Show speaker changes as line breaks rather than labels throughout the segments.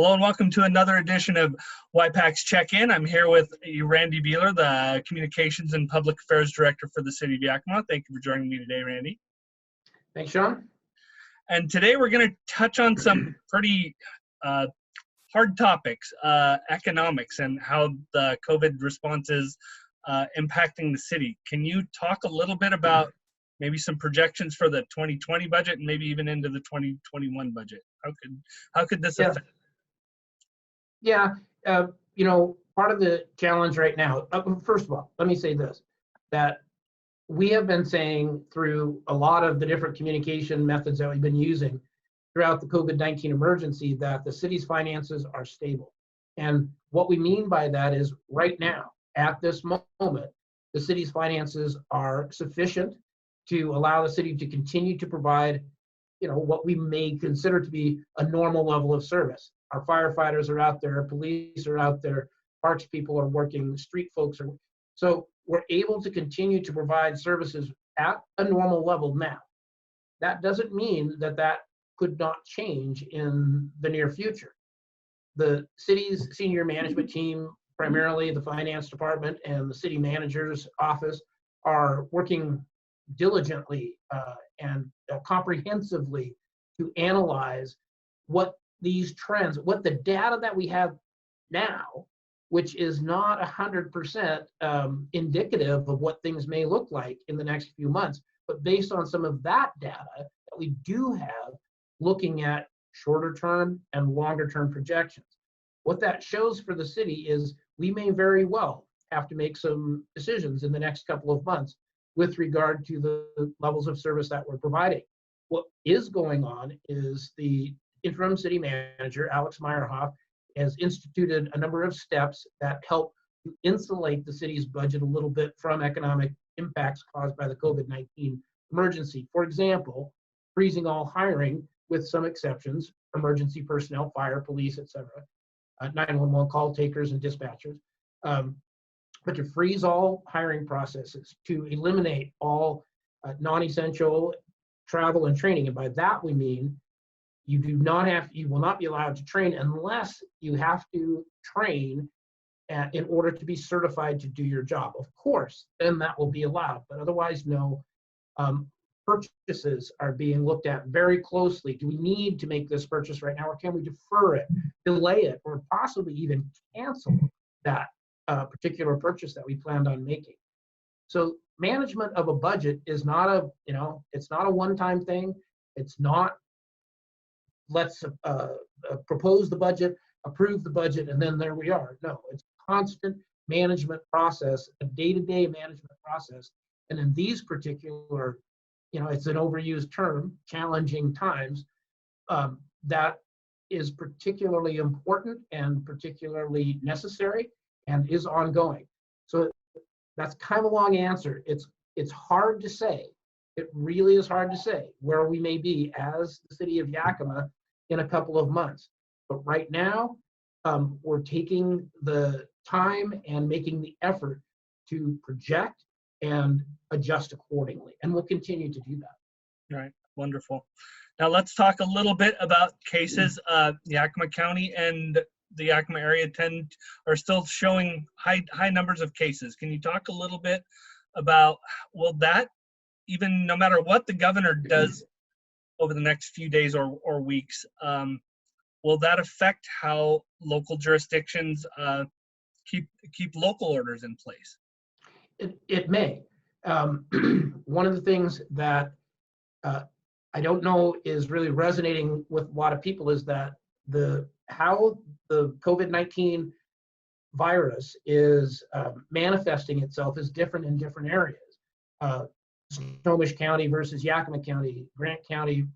Hello and welcome to another edition of PAC's Check-in. I'm here with Randy Beeler, the Communications and Public Affairs Director for the City of Yakima. Thank you for joining me today, Randy.
Thanks, Sean.
And today we're going to touch on some pretty hard topics, economics and how the COVID response is impacting the city. Can you talk a little bit about maybe some projections for the 2020 budget and maybe even into the 2021 budget? How could this affect?
Yeah, part of the challenge right now, first of all, let me say this, that we have been saying through a lot of the different communication methods that we've been using throughout the COVID-19 emergency that the city's finances are stable. And what we mean by that is right now, at this moment, the city's finances are sufficient to allow the city to continue to provide, what we may consider to be a normal level of service. Our firefighters are out there, police are out there, parks people are working, street folks are. So we're able to continue to provide services at a normal level now. That doesn't mean that that could not change in the near future. The city's senior management team, primarily the finance department and the city manager's office, are working diligently and comprehensively to analyze what these trends, what the data that we have now, which is not 100% indicative of what things may look like in the next few months, but based on some of that data that we do have, looking at shorter term and longer term projections. What that shows for the city is we may very well have to make some decisions in the next couple of months with regard to the levels of service that we're providing. What is going on is the interim city manager, Alex Meyerhoff, has instituted a number of steps that help to insulate the city's budget a little bit from economic impacts caused by the COVID-19 emergency. For example, freezing all hiring with some exceptions, emergency personnel, fire, police, etc., 911 call takers and dispatchers, but to freeze all hiring processes, to eliminate all non-essential travel and training. And by that we mean you will not be allowed to train unless you have to train in order to be certified to do your job. Of course, then that will be allowed, but otherwise no. Purchases are being looked at very closely. Do we need to make this purchase right now, or can we defer it, delay it, or possibly even cancel that particular purchase that we planned on making? So management of a budget is not it's not a one-time thing. It's not let's propose the budget, approve the budget, and then there we are. No, it's a constant management process, a day-to-day management process. And in these particular, it's an overused term, challenging times, that is particularly important and particularly necessary and is ongoing. So that's kind of a long answer. It's hard to say. It really is hard to say where we may be as the city of Yakima in a couple of months. But right now, we're taking the time and making the effort to project and adjust accordingly. And we'll continue to do that.
Right, wonderful. Now let's talk a little bit about cases. Yakima County and the Yakima area are still showing high numbers of cases. Can you talk a little bit about, will that, even no matter what the governor does over the next few days or weeks, will that affect how local jurisdictions keep local orders in place?
It may. One of the things that I don't know is really resonating with a lot of people is that how the COVID-19 virus is manifesting itself is different in different areas. Snohomish County versus Yakima County, Grant County,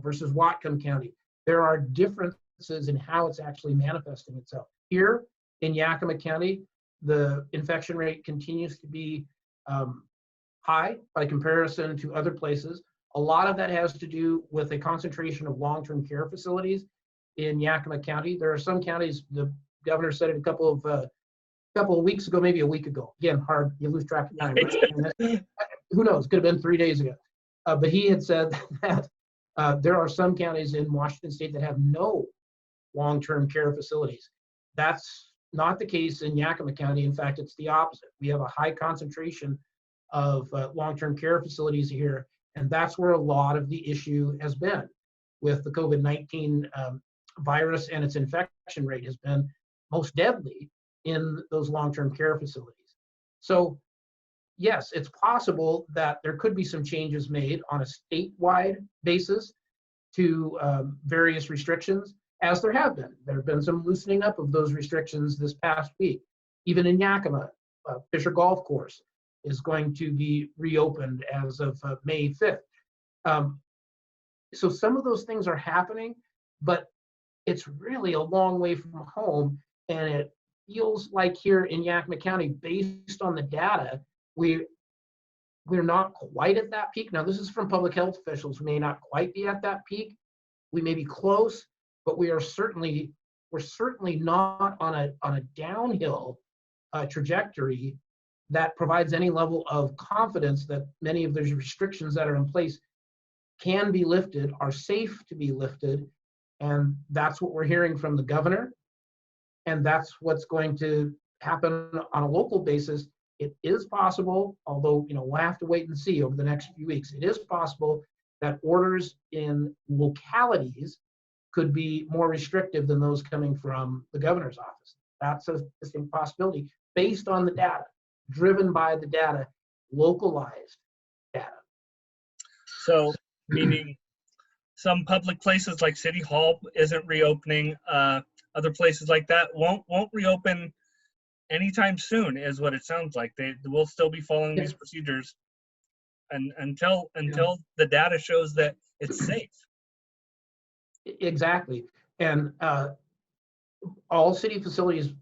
versus Whatcom County. There are differences in how it's actually manifesting itself. Here in Yakima County, the infection rate continues to be high by comparison to other places. A lot of that has to do with a concentration of long-term care facilities in Yakima County. There are some counties, the governor said it a couple of weeks ago, maybe a week ago. Again, hard, you lose track of time. Right? Who knows, could have been 3 days ago. But he had said that there are some counties in Washington state that have no long-term care facilities. That's not the case in Yakima County. In fact, it's the opposite. We have a high concentration of long-term care facilities here, and that's where a lot of the issue has been with the COVID-19 virus, and its infection rate has been most deadly in those long-term care facilities. So yes, it's possible that there could be some changes made on a statewide basis to various restrictions, as there have been. There have been some loosening up of those restrictions this past week. Even in Yakima, Fisher Golf Course is going to be reopened as of May 5th. So some of those things are happening, but it's really a long way from home, and it feels like here in Yakima County, based on the data, we're not quite at that peak. Now, this is from public health officials. We may not quite be at that peak. We may be close, but we're certainly not on a downhill trajectory that provides any level of confidence that many of those restrictions that are in place can be lifted, are safe to be lifted. And that's what we're hearing from the governor. And that's what's going to happen on a local basis. It is possible, although we'll have to wait and see over the next few weeks. It is possible that orders in localities could be more restrictive than those coming from the governor's office. That's a distinct possibility based on the data, driven by the data, localized data.
So, meaning some public places like City Hall isn't reopening. Other places like that won't reopen anytime soon, is what it sounds like. They will still be following these procedures, and until the data shows that it's safe.
Exactly, and all city facilities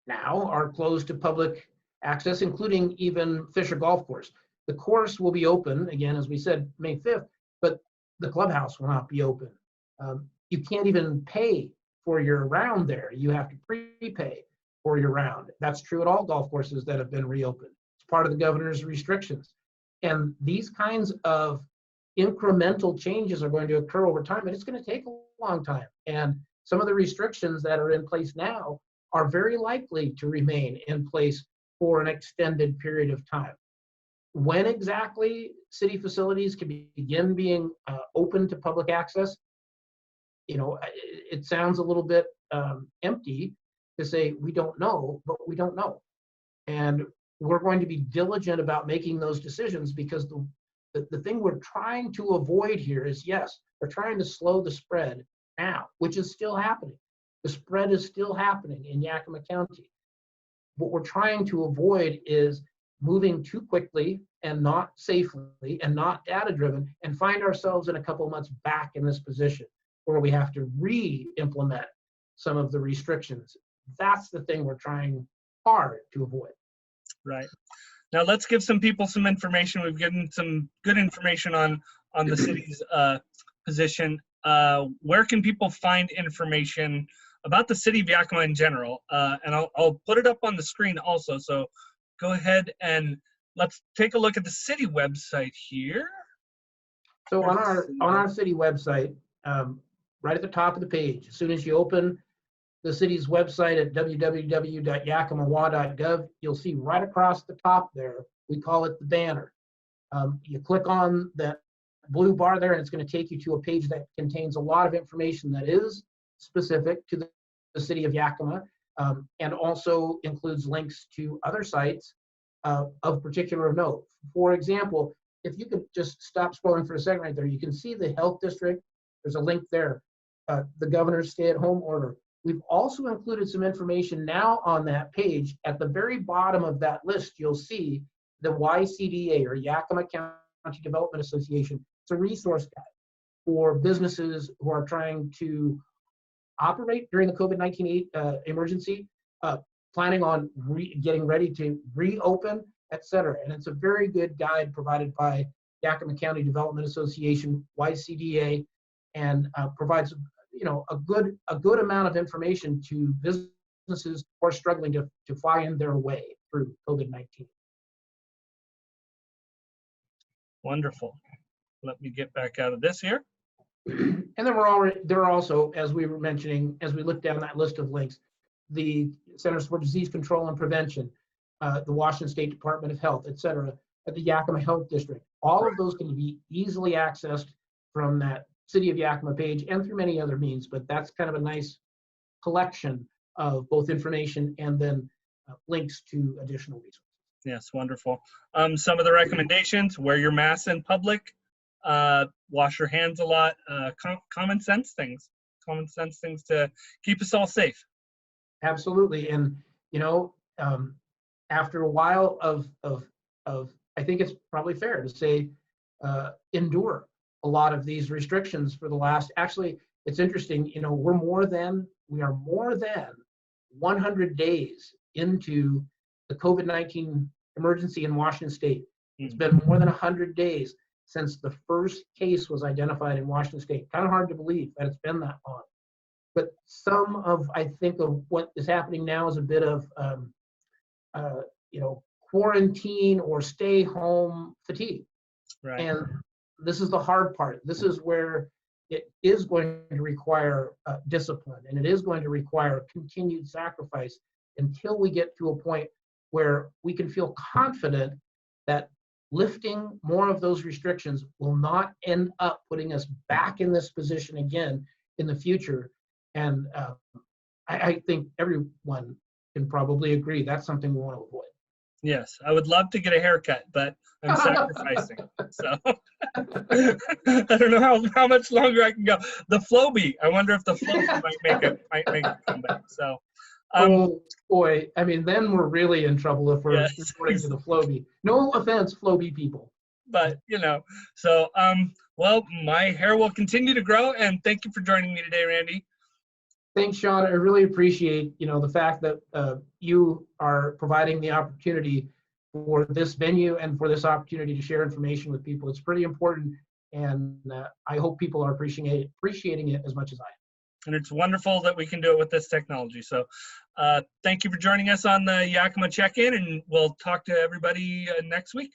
now are closed to public access, including even Fisher Golf Course. The course will be open again, as we said, May 5th, but the clubhouse will not be open. You can't even pay for your round there. You have to prepay for your round. That's true at all golf courses that have been reopened. It's part of the governor's restrictions. And these kinds of incremental changes are going to occur over time, and it's going to take a long time. And some of the restrictions that are in place now are very likely to remain in place for an extended period of time. When exactly city facilities can begin being open to public access, it sounds a little bit empty to say we don't know, but we don't know. And we're going to be diligent about making those decisions, because the thing we're trying to avoid here is, yes, we're trying to slow the spread now, which is still happening. The spread is still happening in Yakima County. What we're trying to avoid is moving too quickly and not safely and not data-driven, and find ourselves in a couple of months back in this position where we have to re-implement some of the restrictions. That's the thing we're trying hard to avoid.
Right. Now let's give some people some information. We've given some good information on the city's position. Where can people find information about the city of Yakima in general? And I'll put it up on the screen also. So go ahead and let's take a look at the city website here.
So on our city website, right at the top of the page, as soon as you open the city's website at www.yakimawa.gov, you'll see right across the top there, we call it the banner. You click on that blue bar there, and it's going to take you to a page that contains a lot of information that is specific to the city of Yakima, and also includes links to other sites of particular note. For example, if you could just stop scrolling for a second right there, you can see the health district. There's a link there, the governor's stay-at-home order. We've also included some information now on that page. At the very bottom of that list, you'll see the YCDA, or Yakima County Development Association. It's a resource guide for businesses who are trying to operate during the COVID-19 emergency, planning on getting ready to reopen, etc. And it's a very good guide provided by Yakima County Development Association, YCDA, and provides a good amount of information to businesses who are struggling to find their way through COVID-19.
Wonderful. Let me get back out of this here.
And then there are also, as we were mentioning, as we look down that list of links, the Centers for Disease Control and Prevention, the Washington State Department of Health, et cetera, at the Yakima Health District. All of those can be easily accessed from that City of Yakima page and through many other means, but that's kind of a nice collection of both information and then links to additional resources.
Yes, wonderful. Some of the recommendations: wear your mask in public, wash your hands a lot, common sense things to keep us all safe.
Absolutely. And, you know, after a while of I think it's probably fair to say, endure a lot of these restrictions for the last, actually, it's interesting, you know, we are more than 100 days into the COVID-19 emergency in Washington State. It's been more than 100 days since the first case was identified in Washington State. Kind of hard to believe that it's been that long. But some of, I think, of what is happening now is a bit of, you know, quarantine or stay home fatigue.
Right.
And this is the hard part. This is where it is going to require discipline, and it is going to require continued sacrifice until we get to a point where we can feel confident that lifting more of those restrictions will not end up putting us back in this position again in the future. And I think everyone can probably agree that's something we want to avoid.
Yes, I would love to get a haircut, but I'm sacrificing. So I don't know how much longer I can go. The Flowbee, I wonder if the Flowbee might make a comeback. So,
oh boy, I mean, then we're really in trouble if we're resorting to the Flowbee. No offense, Flowbee people.
But you know, so well, my hair will continue to grow, and thank you for joining me today, Randy.
Thanks, Sean. I really appreciate, you know, the fact that you are providing the opportunity for this venue and for this opportunity to share information with people. It's pretty important, and I hope people are appreciating it as much as I am.
And it's wonderful that we can do it with this technology. So thank you for joining us on the Yakima Check-in, and we'll talk to everybody next week.